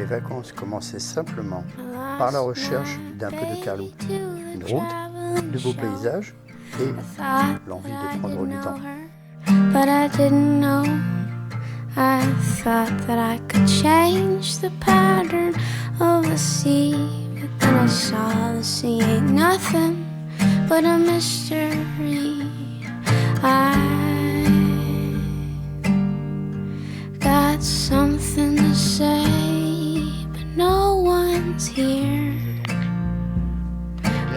vacances commençaient simplement par la recherche d'un peu de calme, une route, de beaux paysages et l'envie de prendre du temps. But I didn't know. I thought that I could change the pattern of the sea, but then I saw the sea ain't nothing but a mystery. I got something to say, but no one's here.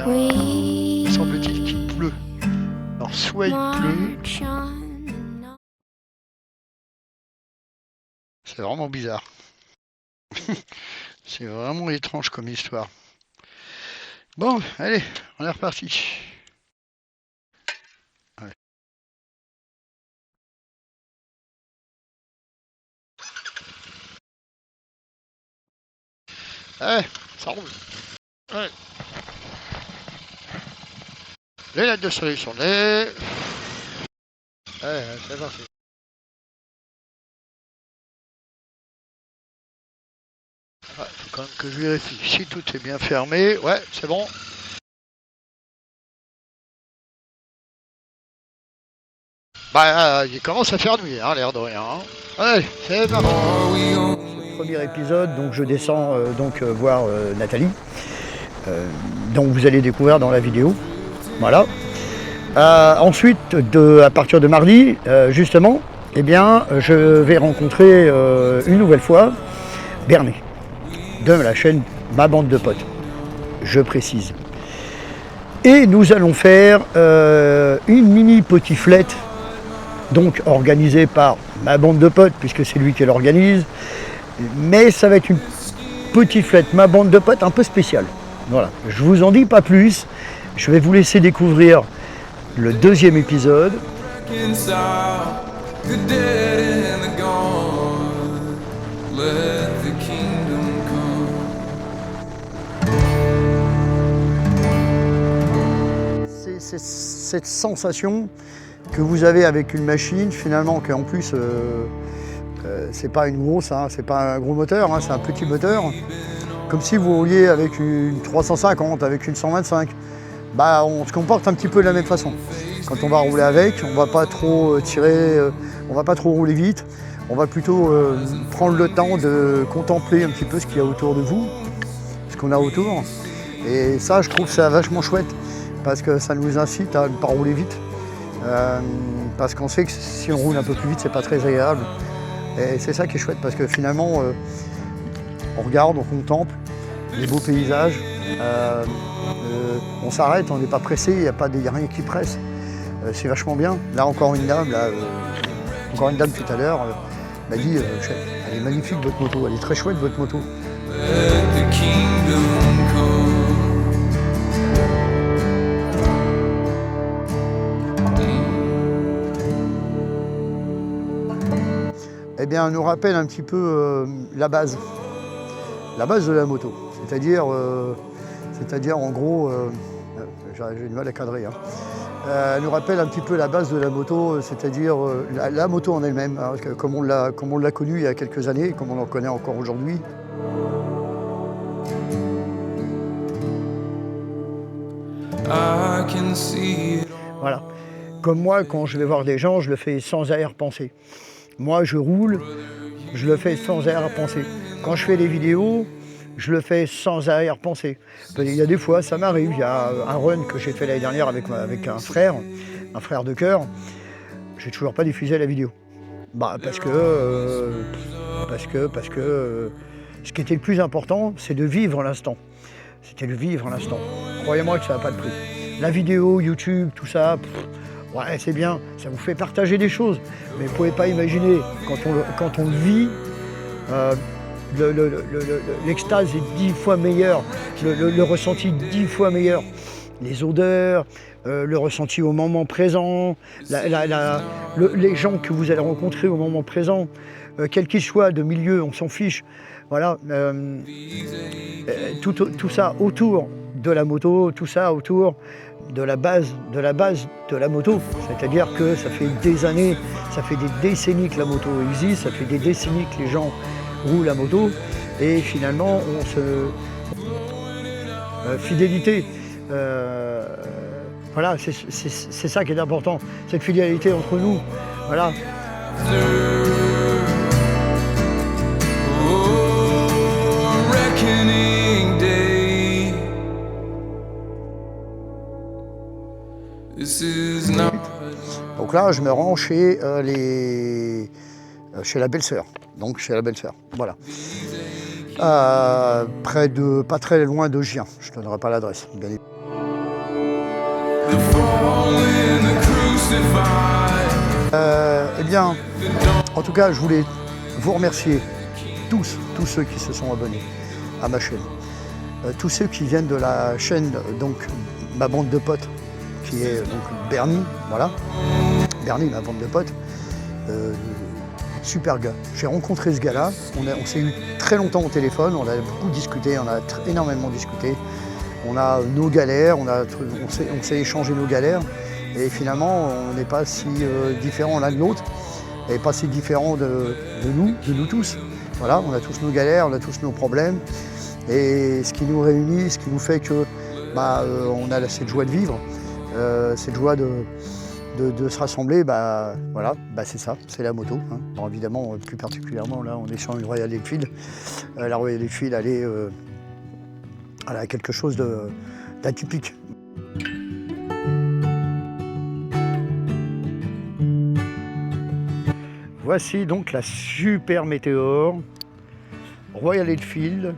We semble-t-il qu'il pleut. Alors soit il pleut, march on. c'est vraiment bizarre. C'est vraiment étrange comme histoire. Bon, allez, on est reparti. Ouais. Allez, ça roule. Ouais. Les lettres de soleil sont là. Ouais, c'est parti. Ouais, faut quand même que je vérifie si tout est bien fermé. Ouais, c'est bon. Bah, il commence à faire nuit, hein, l'air de rien. Hein. Allez, c'est parti. Premier épisode, donc je descends voir Nathalie, dont vous allez découvrir dans la vidéo. Voilà. Ensuite, à partir de mardi, justement, eh bien, je vais rencontrer une nouvelle fois Berné, de la chaîne Ma Bande de Potes, je précise. Et nous allons faire une mini potiflette, donc organisée par Ma Bande de Potes, puisque c'est lui qui l'organise. Mais ça va être une potiflette Ma Bande de Potes un peu spéciale. Voilà, je vous en dis pas plus. Je vais vous laisser découvrir le deuxième épisode. C'est cette sensation que vous avez avec une machine, finalement, qu'en plus, c'est pas une grosse, hein, c'est pas un gros moteur, hein, c'est un petit moteur. Comme si vous rouliez avec une 350, avec une 125. Bah, on se comporte un petit peu de la même façon. Quand on va rouler avec, on va pas trop tirer, on va pas trop rouler vite. On va plutôt prendre le temps de contempler un petit peu ce qu'il y a autour de vous, ce qu'on a autour. Et ça, je trouve ça vachement chouette parce que ça nous incite à ne pas rouler vite. Parce qu'on sait que si on roule un peu plus vite, c'est pas très agréable. Et c'est ça qui est chouette parce que finalement, on regarde, on contemple les beaux paysages. On s'arrête, on n'est pas pressé, il n'y a rien qui presse. C'est vachement bien. Là, encore une dame tout à l'heure m'a dit elle est magnifique votre moto, elle est très chouette votre moto. Eh bien, elle nous rappelle un petit peu la base de la moto. C'est-à-dire en gros, j'ai du mal à cadrer. Hein. Elle nous rappelle un petit peu la base de la moto, c'est-à-dire la moto en elle-même, hein, comme on l'a connue il y a quelques années, comme on en connaît encore aujourd'hui. Voilà. Comme moi, quand je vais voir des gens, je le fais sans arrière-pensée. Moi, je roule, je le fais sans arrière-pensée. Quand je fais des vidéos, je le fais sans arrière-pensée. Il y a des fois, ça m'arrive. Il y a un run que j'ai fait l'année dernière avec un frère de cœur. J'ai toujours pas diffusé la vidéo. Bah, parce que ce qui était le plus important, c'est de vivre l'instant. C'était de vivre l'instant. Croyez-moi que ça n'a pas de prix. La vidéo, YouTube, tout ça, ouais, c'est bien, ça vous fait partager des choses. Mais vous ne pouvez pas imaginer, quand on le vit, l'extase est 10 fois meilleure, le ressenti 10 fois meilleur. Les odeurs, le ressenti au moment présent, les gens que vous allez rencontrer au moment présent, quel qu'il soit de milieu, on s'en fiche. Voilà, tout ça autour de la moto, tout ça autour de la base de la moto. C'est-à-dire que ça fait des années, ça fait des décennies que la moto existe, ça fait des décennies que les gens roulent la moto. Et finalement, fidélité. Voilà, c'est ça qui est important, cette fidélité entre nous. Voilà. Donc là, je me rends chez chez la belle-sœur. Donc chez la belle-sœur, voilà. Pas très loin de Gien. Je ne donnerai pas l'adresse, bien évidemment. Eh bien, en tout cas, je voulais vous remercier tous ceux qui se sont abonnés à ma chaîne. Tous ceux qui viennent de la chaîne, donc ma bande de potes, qui est donc Bernie, voilà. Bernie, ma bande de potes. Super gars. J'ai rencontré ce gars-là, on s'est eu très longtemps au téléphone, on a beaucoup discuté, on a énormément discuté. On a nos galères, on s'est échangé nos galères. Et finalement, on n'est pas si différents l'un de l'autre, et pas si différents de nous tous. Voilà, on a tous nos galères, on a tous nos problèmes. Et ce qui nous réunit, ce qui nous fait que on a cette joie de vivre, cette joie de se rassembler, voilà, c'est ça, c'est la moto. Hein. Alors évidemment, plus particulièrement, là, on est sur une Royal Enfield. La Royal Enfield, elle a quelque chose d'atypique. Voici donc la super Météor Royal Enfield.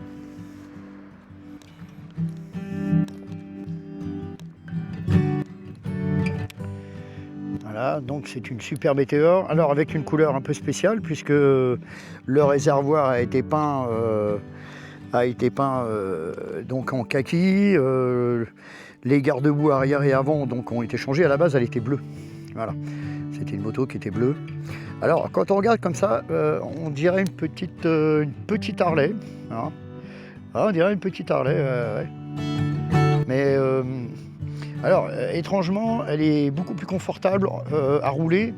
Voilà, donc c'est une super Météor. Alors avec une couleur un peu spéciale puisque le réservoir a été peint donc en kaki. Les garde-boue arrière et avant donc ont été changés. À la base, elle était bleue. Voilà, c'était une moto qui était bleue. Alors, quand on regarde comme ça, on dirait une petite Harley. Hein. Ah, on dirait une petite Harley, ouais. Mais, alors, étrangement, elle est beaucoup plus confortable à rouler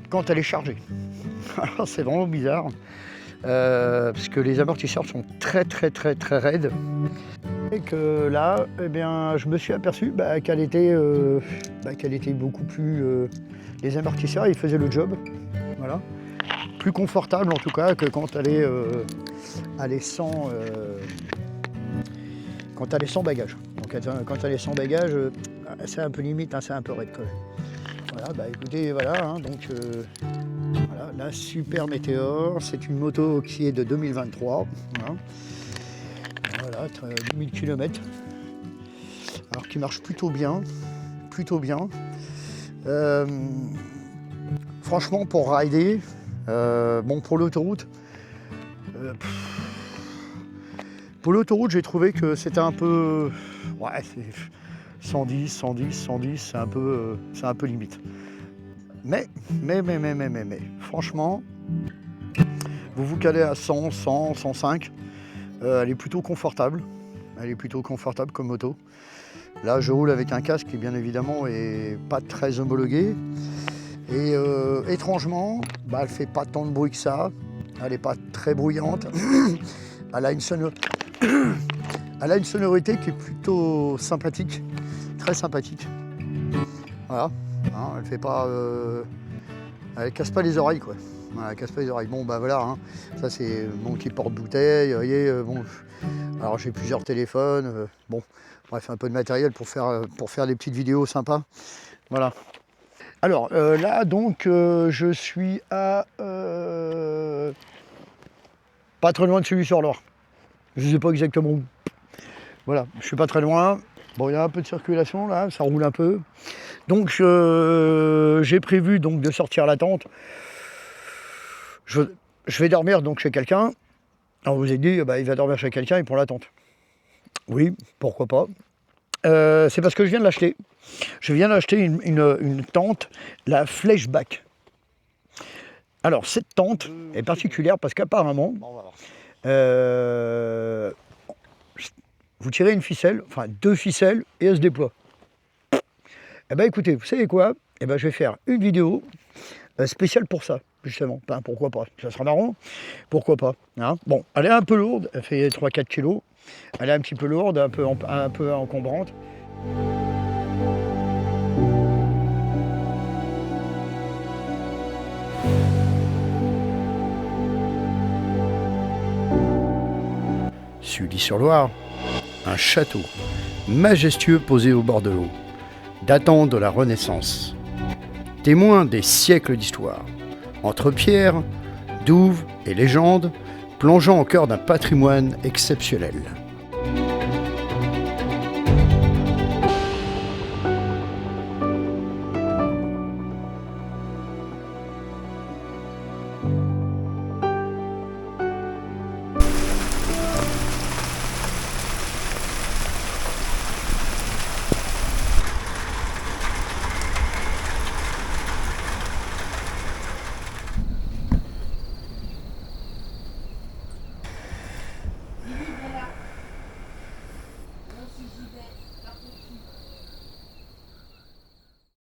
quand elle est chargée. C'est vraiment bizarre. Parce que les amortisseurs sont très raides. Et que là, eh bien, je me suis aperçu qu'elle était beaucoup plus... les amortisseurs, ils faisaient le job. Voilà. Plus confortable en tout cas que quand elle est sans bagage. Donc quand elle est sans bagage, c'est un peu limite, hein, c'est un peu raide quand même. Voilà, écoutez, voilà, hein, donc voilà, la super Météor, c'est une moto qui est de 2023. Voilà, 1000 km. Alors qui marche plutôt bien. Franchement, pour rider, pour l'autoroute, j'ai trouvé que c'était un peu, ouais, 110, c'est un peu limite. Mais, franchement, vous vous calez à 100, 105, elle est plutôt confortable. Comme moto. Là, je roule avec un casque qui, bien évidemment, est pas très homologué. Et étrangement, elle fait pas tant de bruit que ça. Elle n'est pas très bruyante. Elle a une sonorité qui est plutôt sympathique, très sympathique. Voilà. Hein, elle fait pas, elle casse pas les oreilles, quoi. Voilà, elle casse pas les oreilles. Bon, voilà. Hein. Ça, c'est mon petit porte-bouteille. Vous voyez, alors j'ai plusieurs téléphones. Bref, un peu de matériel pour faire des petites vidéos sympas. Voilà. Alors là, donc, je suis à pas très loin de Sully-sur-Loire. Je ne sais pas exactement où. Voilà, je suis pas très loin. Bon, il y a un peu de circulation là, ça roule un peu. Donc, j'ai prévu donc de sortir la tente. Je vais dormir donc chez quelqu'un. Alors, vous avez dit, il va dormir chez quelqu'un et pour la tente. Oui, pourquoi pas. C'est parce que je viens de l'acheter. Je viens d'acheter une tente, la Flashback. Alors, cette tente est particulière parce qu'apparemment, vous tirez une ficelle, enfin 2 ficelles, et elle se déploie. Eh bien, écoutez, vous savez quoi? Eh bien, je vais faire une vidéo spéciale pour ça. justement. Ben, pourquoi pas? Ça sera marrant. Pourquoi pas, hein? Bon, elle est un peu lourde, elle fait 3-4 kilos. Elle est un petit peu lourde, un peu encombrante. Sully-sur-Loire, un château majestueux posé au bord de l'eau, datant de la Renaissance. Témoin des siècles d'histoire, entre pierres, douves et légendes, plongeant au cœur d'un patrimoine exceptionnel.